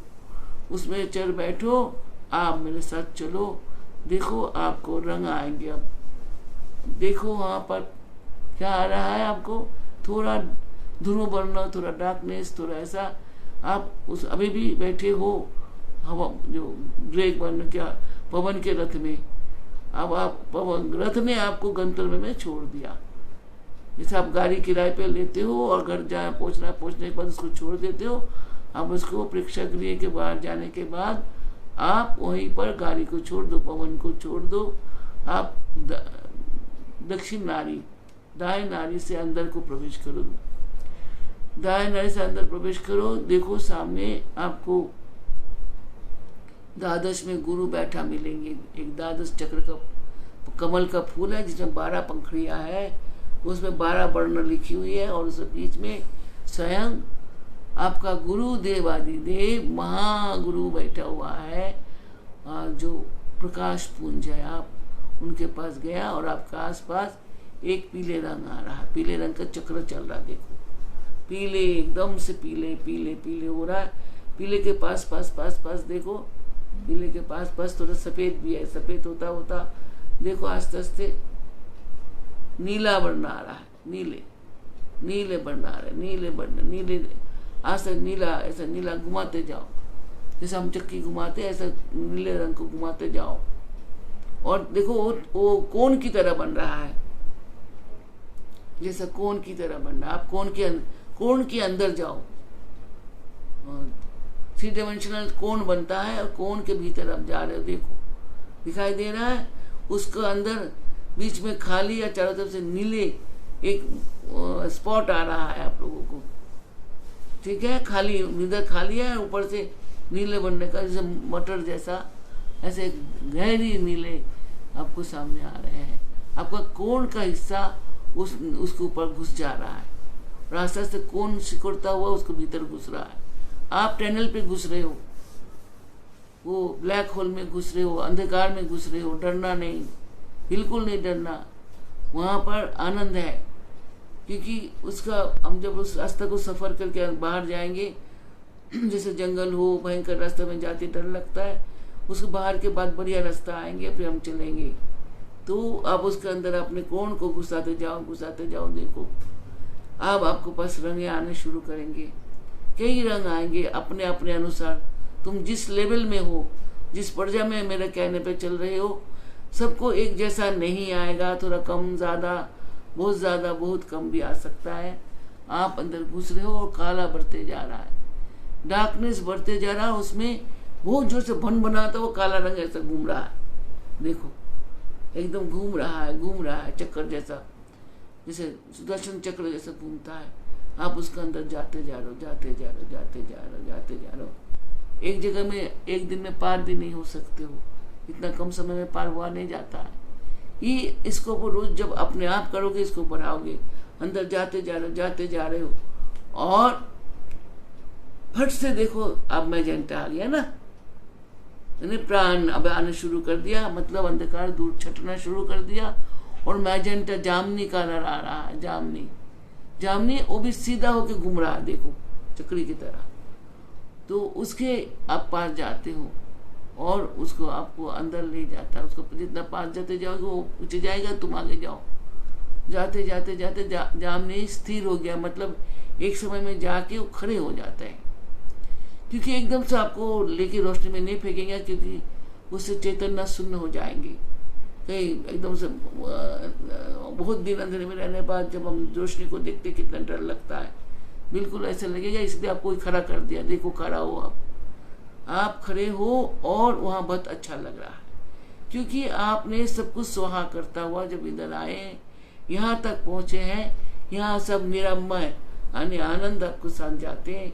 उसमें चढ़ बैठो, आप मेरे साथ चलो, देखो आपको रंग आएंगे। अब देखो वहाँ पर क्या आ रहा है आपको, थोड़ा ध्रुव वर्ण, थोड़ा डार्कनेस, थोड़ा ऐसा। आप उस अभी भी बैठे हो हवा जो ग्रेग वर्ण क्या पवन के रथ में। अब आप पवन रथ ने आपको गंतव्य में छोड़ दिया। जैसे आप गाड़ी किराए पे लेते हो और घर जहाँ पहुँचना है, पहुँचने के बाद उसको छोड़ देते हो। अब उसको प्रेक्षागृह के बाहर जाने के बाद आप वहीं पर गाड़ी को छोड़ दो, पवन को छोड़ दो। आप दक्षिण नारी, दाएं नारी से अंदर को प्रवेश करो। दाएं नारी से अंदर प्रवेश करो। देखो सामने आपको द्वादश में गुरु बैठा मिलेंगे। एक द्वादश चक्र का कमल का फूल है जिसमें 12 पंखड़ियां है, उसमें 12 वर्ण लिखी हुई है और उस बीच में स्वयं आपका गुरु देवादिदेव महागुरु बैठा हुआ है, जो प्रकाश पुंज है। आप उनके पास गया और आपका आसपास एक पीले रंग आ रहा है, पीले रंग का चक्र चल रहा है। देखो पीले, एकदम से पीले पीले पीले हो रहा है। पीले के पास पास पास पास देखो, पीले के पास पास थोड़ा सफेद भी है। सफेद होता होता देखो आस्ते आस्ते नीला वर्ण आ रहा है, नीले नीले वर्ण आ रहे, नीले वर्ण, नीले आस्ते नीला, ऐसा नीला घुमाते जाओ, जैसे हम चक्की घुमाते ऐसा नीले रंग को घुमाते जाओ। और देखो वो कोन की तरह बन रहा है, जैसा कोन की तरह बन रहा है। आप कोन के अंदर जाओ। 3 डायमेंशनल कोन बनता है और कोन के भीतर आप जा रहे हो। देखो दिखाई दे रहा है, उसके अंदर बीच में खाली या चारों तरफ से नीले एक स्पॉट आ रहा है आप लोगों को। ठीक है, खाली इधर खाली है, ऊपर से नीले बनने का, जैसे मटर जैसा ऐसे गहरी नीले आपको सामने आ रहे हैं। आपका कोन का हिस्सा उसके ऊपर घुस जा रहा है, रास्ते से कोन सिकुड़ता हुआ उसको भीतर घुस रहा है। आप टनल पे घुस रहे हो, वो ब्लैक होल में घुस रहे हो, अंधकार में घुस रहे हो। डरना नहीं, बिल्कुल नहीं डरना, वहां पर आनंद है। क्योंकि उसका हम जब उस रास्ते को सफर करके बाहर जाएंगे, जैसे जंगल हो, भयंकर रास्ते में जाते डर लगता है, उसके बाहर के बाद बढ़िया रास्ता आएंगे, फिर हम चलेंगे। तो आप उसके अंदर अपने कोण को घुसाते जाओ। देखो अब आपको पास रंग आने शुरू करेंगे, कई रंग आएंगे अपने अपने अनुसार। तुम जिस लेवल में हो, जिस पर्जा में मेरे कहने पे चल रहे हो, सबको एक जैसा नहीं आएगा, थोड़ा कम ज्यादा, बहुत ज्यादा बहुत कम भी आ सकता है। आप अंदर घुस रहे हो और काला बढ़ते जा रहा है, डार्कनेस बढ़ते जा रहा है, उसमें बहुत जोर से भन बनाता वो काला रंग ऐसा घूम रहा है। देखो एकदम घूम रहा है चक्कर जैसा, जैसे सुदर्शन चक्र जैसा घूमता है। आप उसके अंदर जाते जा रहे हो। एक जगह में एक दिन में पार भी नहीं हो सकते हो, इतना कम समय में पार हुआ नहीं जाता है। ये इसको रोज जब अपने आप करोगे, इसको बढ़ाओगे, अंदर जाते जा रहे हो और फट से देखो अब मैजेंटा आ गया ना, प्राण अब आने शुरू कर दिया, मतलब अंधकार दूर छटना शुरू कर दिया और मैजेंटा जामनी कलर आ रहा है। जामनी वो भी सीधा होके घूम रहा है, देखो चक्री की तरह। तो उसके आप पास जाते हो और उसको आपको अंदर ले जाता है। उसको जितना पास जाते जाओगे वो पीछे जाएगा, तुम आगे जाओ। जाते जामनी स्थिर हो गया, मतलब एक समय में जाके वो खड़े हो जाता है। क्योंकि एकदम से आपको लेके रोशनी में नहीं फेंकेंगे, क्योंकि उससे चैतन्य शून्य हो जाएंगे। कहीं एकदम से बहुत दिन अंधेरे में रहने बाद जब हम रोशनी को देखते कितना डर लगता है, बिल्कुल ऐसा लगेगा। इसलिए आपको खड़ा कर दिया, देखो खड़ा हो आप खड़े हो और वहाँ बहुत अच्छा लग रहा है, क्योंकि आपने सब कुछ सुहा करता हुआ जब इधर आए, यहाँ तक पहुँचे हैं, यहाँ सब निरामय यानी आनंद आपको साथ जाते हैं।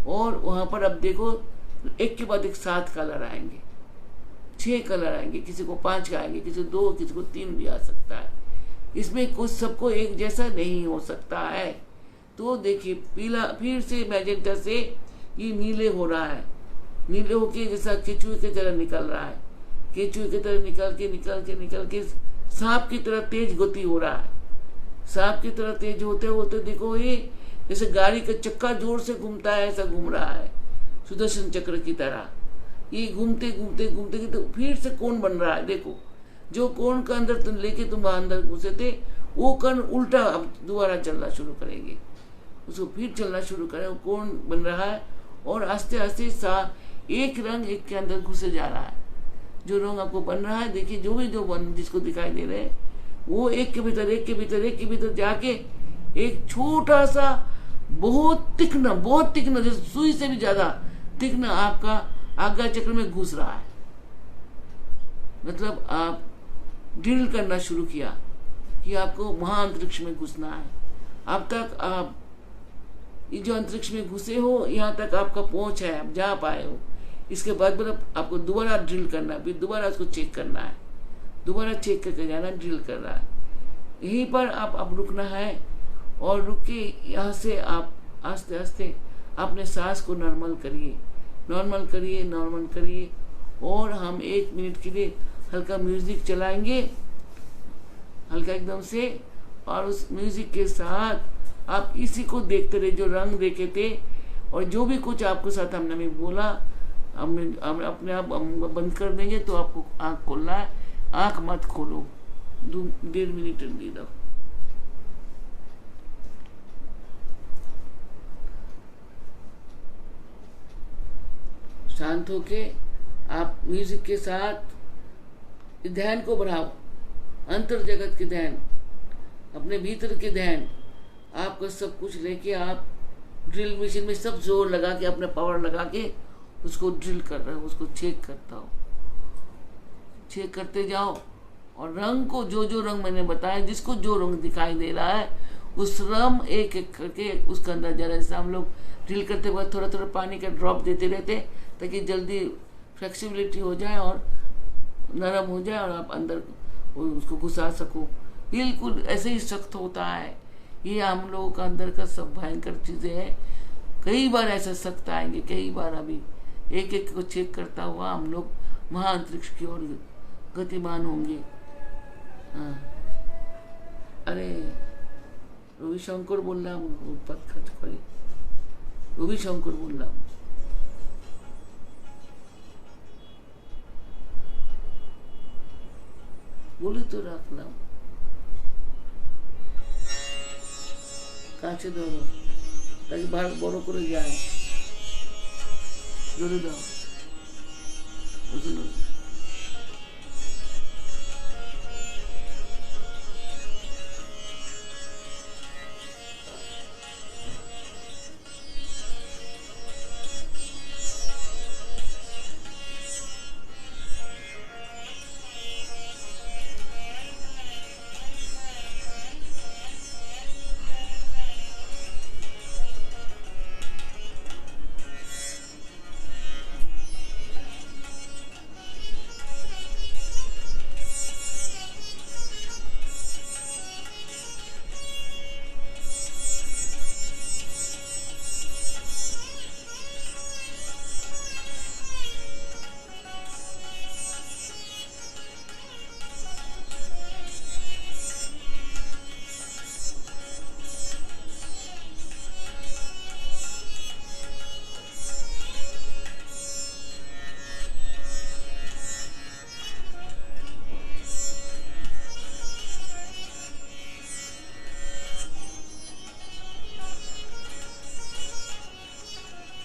और वहां पर अब देखो एक के बाद एक 7 कलर आएंगे, 6 कलर आएंगे, किसी को 5 का आएंगे, किसी को 2, किसी को 3 भी आ सकता है। इसमें कुछ सबको एक जैसा नहीं हो सकता है। तो देखिए पीला फिर से मैजेंटा से ये नीले हो रहा है, नीले होके जैसा केचुए की तरह निकल रहा है, केचुए की तरह निकल के सांप की तरह तेज गति हो रहा है। सांप की तरह तेज होते देखो ये जैसे गाड़ी का चक्का जोर से घूमता है, ऐसा घूम रहा है सुदर्शन चक्र की तरह। ये घूमते घूमते घूमते तो फिर से कोण बन रहा है। देखो, जो कोण का अंदर तुम लेके तुम अंदर घुसे थे, वो कण उल्टा अब दोबारा चलना शुरू करेंगे, उसको फिर चलना शुरू करें, वो कोण बन रहा है और आस्ते आस्ते एक रंग एक के अंदर घुसे जा रहा है। जो रंग आपको बन रहा है, देखिए जो भी जिसको दिखाई दे रहे हैं, वो एक के भीतर एक के भीतर एक के भीतर जाके एक छोटा सा बहुत तीक्ष्ण जैसे सुई से भी ज्यादा तीक्ष्ण आपका आज्ञा चक्र में घुस रहा है। मतलब आप ड्रिल करना शुरू किया कि आपको महाअंतरिक्ष में घुसना है। अब तक आप ये जो अंतरिक्ष में घुसे हो, यहाँ तक आपका पहुंच है, आप जा पाए हो। इसके बाद आपको दोबारा ड्रिल करना है, फिर दोबारा उसको चेक करना है, दोबारा चेक करके जाना, ड्रिल कर रहा है। यहीं पर आप अब रुकना है और रुक के यहाँ से आप आस्ते आस्ते अपने सांस को नॉर्मल करिए और हम 1 मिनट के लिए हल्का म्यूजिक चलाएंगे, हल्का एकदम से, और उस म्यूजिक के साथ आप इसी को देखते रहे, जो रंग देखे थे और जो भी कुछ आपके साथ हमने बोला, हम अपने आप बंद कर देंगे। तो आपको आंख खोलना है, आंख मत खोलो, 1.5 मिनट दे दो। शांत होके आप म्यूजिक के साथ ध्यान को बढ़ाओ, अंतर जगत के ध्यान, अपने भीतर के ध्यान, आपका सब कुछ लेके आप ड्रिल मशीन में सब जोर लगा के, अपने पावर लगा के उसको ड्रिल कर रहे हो, उसको चेक करता हो, चेक करते जाओ। और रंग को, जो रंग मैंने बताया, जिसको जो रंग दिखाई दे रहा है, उस रंग एक एक करके उसका अंदर जा रहा है। जैसे हम लोग ड्रिल करते वक्त थोड़ा थोड़ा पानी का ड्रॉप देते रहते ताकि जल्दी फ्लेक्सिबिलिटी हो जाए और नरम हो जाए और आप अंदर उसको घुसा सको। बिल्कुल ऐसे ही सख्त होता है। ये हम लोगों का अंदर का सब भयंकर चीजें हैं। कई बार ऐसे सख्त आएंगे, कई बार अभी एक एक को चेक करता हुआ हम लोग महाअंतरिक्ष की ओर गतिमान होंगे। हाँ, अरे रविशंकर बोल रहा हूँ, पद खर्च करी, रविशंकर बोल रहा हूँ। बोले तो रखना काचे ধরো তাকে বড় করে যায় জোরে দাও বুঝলো।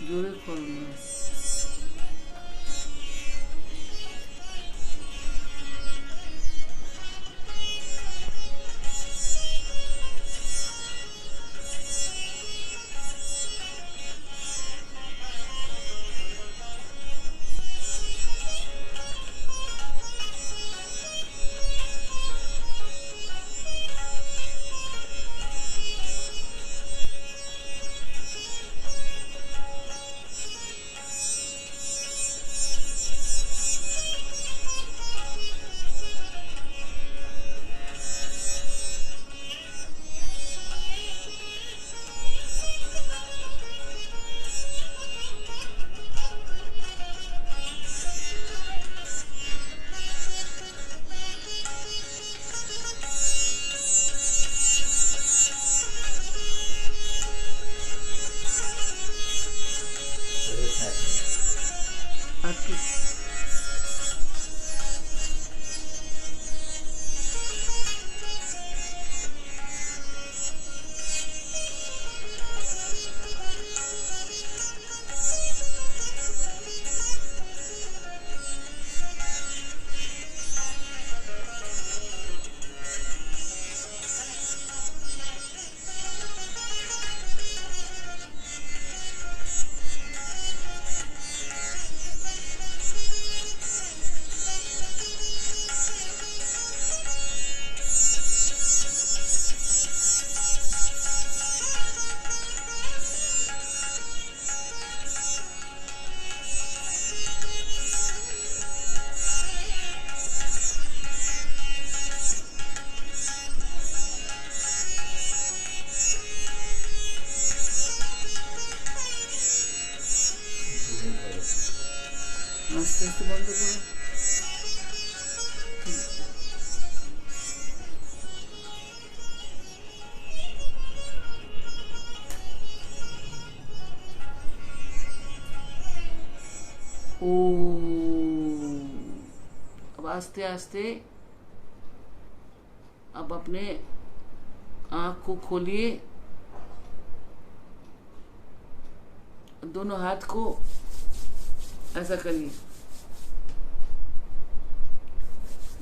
জোরে করো না। आस्ते आस्ते बंद करो। ओ, अब आस्ते आस्ते अब अपने आँख को खोलिए, दोनों हाथ को ऐसा करिए,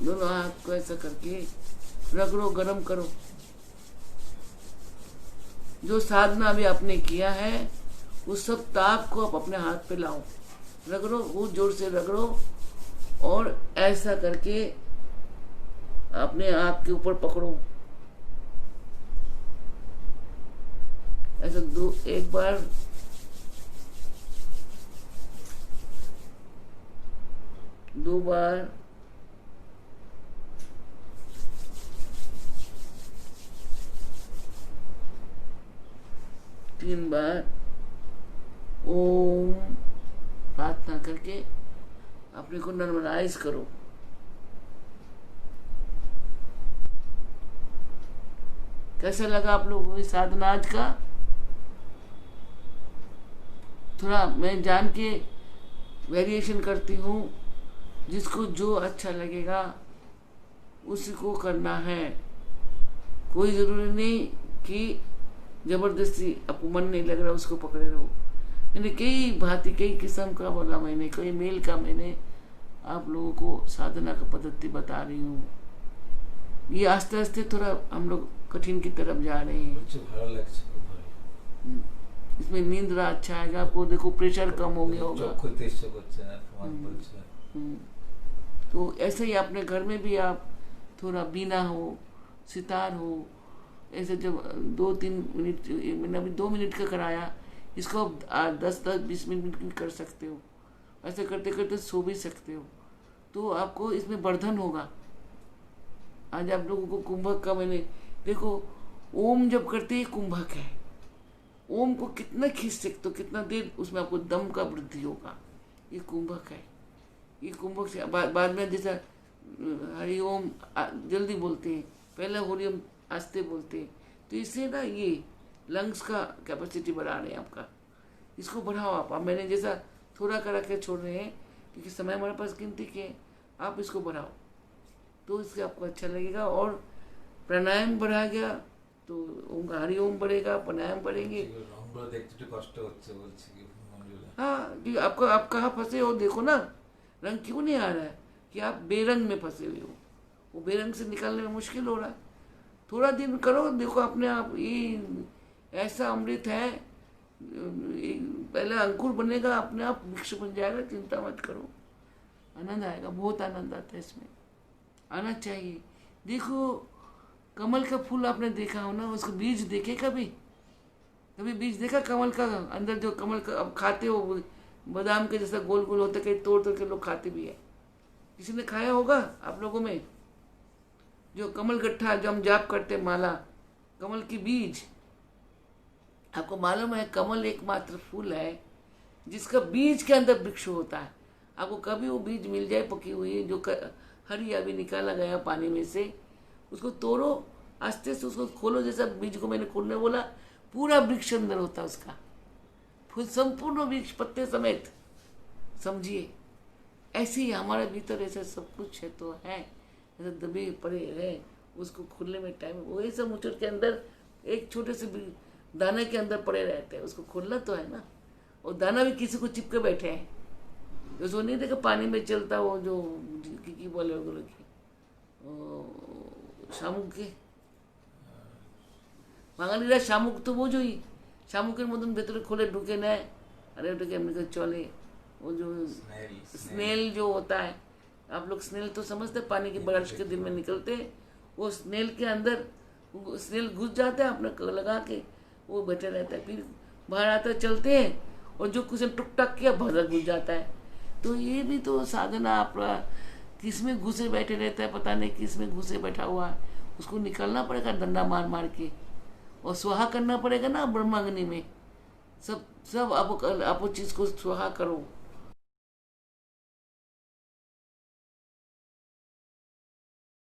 दोनों हाथ को ऐसा करके रगड़ो, गरम करो। जो साधना अभी आपने किया है उस सब ताप को आप अपने हाथ पे लाओ, रगड़ो, बहुत जोर से रगड़ो और ऐसा करके अपने आँख के ऊपर पकड़ो। ऐसा एक बार, दो बार, तीन बार ओम प्रार्थना करके अपने को नॉर्मलाइज करो। कैसा लगा आप लोगों को साधना आज का? थोड़ा मैं जान के वेरिएशन करती हूँ, जिसको जो अच्छा लगेगा उसी को करना है। कोई ज़रूरी नहीं कि जबरदस्ती आपको मन नहीं लग रहा उसको पकड़े रहो। मैंने कई भांति, कई किस्म का बोला, मैंने कई मेल का मैंने आप लोगों को साधना का पद्धति बता रही हूँ। ये आस्ते आस्ते थोड़ा हम लोग कठिन की तरफ जा रहे हैं। इसमें नींद अच्छा आएगा आपको, देखो प्रेशर कम हो गया होगा। तो ऐसे ही अपने घर में भी आप थोड़ा बीना हो, सितार हो, ऐसे जब 2-3 मिनट, मैंने अभी 2 मिनट का कराया, इसको 10-20 मिनट भी कर सकते हो। ऐसे करते करते सो भी सकते हो, तो आपको इसमें वर्धन होगा। आज आप लोगों को कुंभक का मैंने देखो, ओम जब करते ही कुंभक है, ओम को कितना खींच सकते हो, कितना देर उसमें आपको दम का वृद्धि होगा। ये कुंभक है। ये कुंभक से बाद में जैसा हरि ओम जल्दी बोलते हैं, पहले हरि ओम आस्ते बोलते हैं, तो इससे ना ये लंग्स का कैपेसिटी बढ़ा रहे हैं आपका। इसको बढ़ाओ आप। अब मैंने जैसा थोड़ा करा के छोड़ रहे हैं क्योंकि समय हमारे पास गिनती के, आप इसको बढ़ाओ तो इससे आपको अच्छा लगेगा। और प्राणायाम बढ़ा गया तो हरि ओम बढ़ेगा, प्राणायाम बढ़ेंगे। हाँ, कि आपको आप कहाँ फंसे हो, देखो ना रंग क्यों नहीं आ रहा है कि आप बेरंग में फंसे हुए हो। वो बेरंग से निकालने में मुश्किल हो रहा है। थोड़ा दिन करो, देखो अपने आप ये ऐसा अमृत है, पहले अंकुर बनेगा, अपने आप वृक्ष बन जाएगा। चिंता मत करो, आनंद आएगा, बहुत आनंद आता है इसमें, आना चाहिए। देखो कमल का फूल आपने देखा हो ना, उसको बीज देखे कभी? कभी बीज देखा कमल का? अंदर जो कमल का अब खाते हो, बादाम के जैसा गोल गोल होता है, कहीं तोड़ तोड़ के लोग खाते भी है। किसी ने खाया होगा आप लोगों में? जो कमल गट्ठा जो हम जाप करते, माला, कमल की बीज। आपको मालूम है कमल एकमात्र फूल है जिसका बीज के अंदर वृक्ष होता है। आपको कभी वो बीज मिल जाए पकी हुई, जो हरी अभी निकाला गया पानी में से, उसको तोड़ो, आस्ते से उसको खोलो, जैसा बीज को मैंने खोलने बोला, पूरा वृक्ष अंदर होता है उसका, फूल संपूर्ण वृक्ष पत्ते समेत। समझिए ऐसे ही हमारे भीतर ऐसा सब कुछ है, तो है ऐसे दबे पड़े है, उसको खोलने में टाइम। वही सब मुचड़ के अंदर एक छोटे से दाने के अंदर पड़े रहते हैं, उसको खोलना तो है ना। और दाना भी किसी को चिपके बैठे हैं, जो नहीं देखा पानी में चलता वो जो की बोले वगैरह की शामुक के বাঙালিরা শামুক তো বোঝোই, শামুকের মতন ভেতরে खोले ढुके নেয়, अरे ढुके हमने चले। वो जो स्नेल जो होता है, आप लोग स्नेल तो समझते, पानी की बारिश के दिन में निकलते, वो स्नेल के अंदर स्नेल घुस जाता है, अपने लगा के वो बैठे रहता है, फिर बाहर आता चलते हैं, और जो कुछ टुक टक किया भर घुस जाता है। तो ये भी तो साधना आपका किस में घुसे बैठे रहता है, पता नहीं किस में घुसे बैठा हुआ है, उसको निकालना पड़ेगा डंडा मार मार के, और स्वाहा करना पड़ेगा ना ब्रह्माग्नि में। सब आप चीज़ को स्वाहा करो।